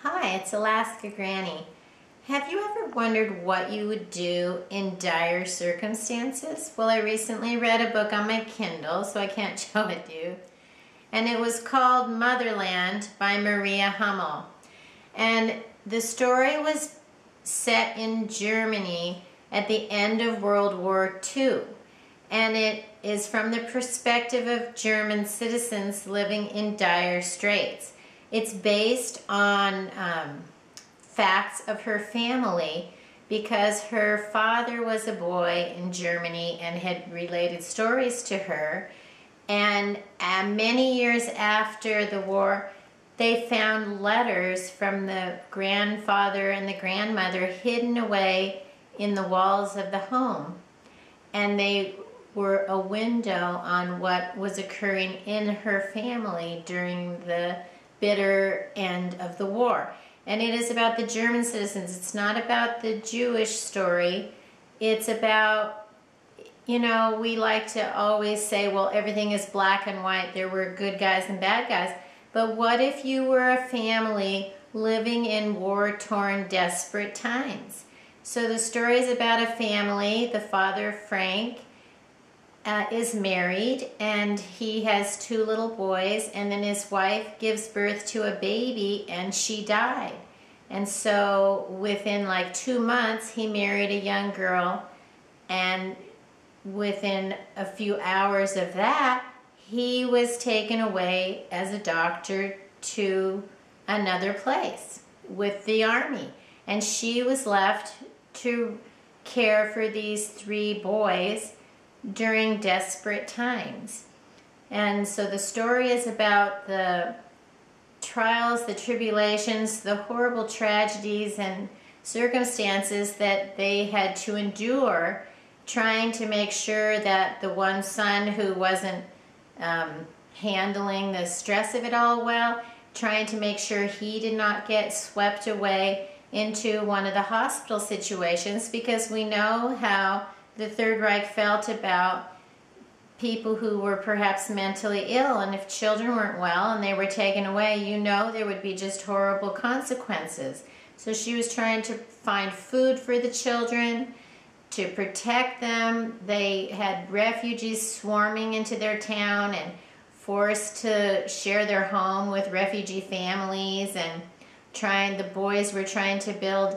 Hi, it's Alaska Granny. Have you ever wondered what you would do in dire circumstances? Well, I recently read a book on my Kindle, so I can't show it to you. And it was called Motherland by Hummel. And the story was set in Germany at the end of World War II. And it is from the perspective of German citizens living in dire straits. It's based on facts of her family because her father was a boy in Germany and had related stories to her. And many years after the war, they found letters from the grandfather and the grandmother hidden away in the walls of the home. And they were a window on what was occurring in her family during the bitter end of the war. And it is about the German citizens. It's not about the Jewish story. It's about, you know, we like to always say, well, everything is black and white. There were good guys and bad guys. But what if you were a family living in war-torn, desperate times? So the story is about a family. The father, Frank, is married and he has two little boys, and then his wife gives birth to a baby and she died. And so within like 2 months he married a young girl, and within a few hours of that he was taken away as a doctor to another place with the army, and she was left to care for these 3 boys during desperate times. And so the story is about the trials, the tribulations, the horrible tragedies and circumstances that they had to endure, trying to make sure that the one son who wasn't handling the stress of it all well, trying to make sure he did not get swept away into one of the hospital situations, because we know how the Third Reich felt about people who were perhaps mentally ill, and if children weren't well and they were taken away, you know there would be just horrible consequences. So she was trying to find food for the children, to protect them. They had refugees swarming into their town and forced to share their home with refugee families, and the boys were trying to build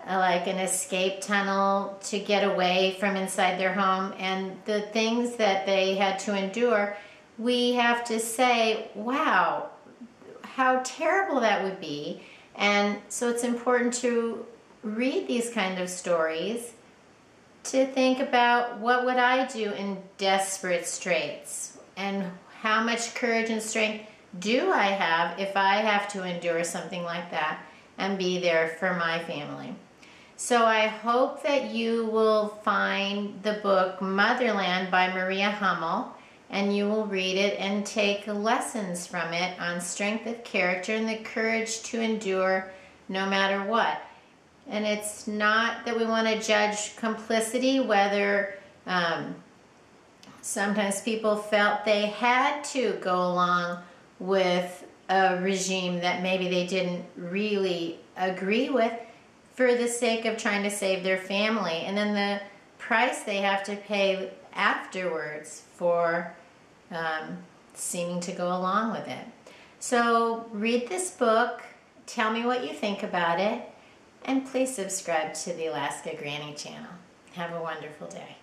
like an escape tunnel to get away from inside their home. And the things that they had to endure, we have to say, wow, how terrible that would be. And so it's important to read these kind of stories to think about, what would I do in desperate straits, and how much courage and strength do I have if I have to endure something like that and be there for my family. So I hope that you will find the book Motherland by Hummel, and you will read it and take lessons from it on strength of character and the courage to endure no matter what. And it's not that we want to judge complicity, whether sometimes people felt they had to go along with a regime that maybe they didn't really agree with, for the sake of trying to save their family, and then the price they have to pay afterwards for seeming to go along with it. So read this book, tell me what you think about it, and please subscribe to the Alaska Granny channel. Have a wonderful day.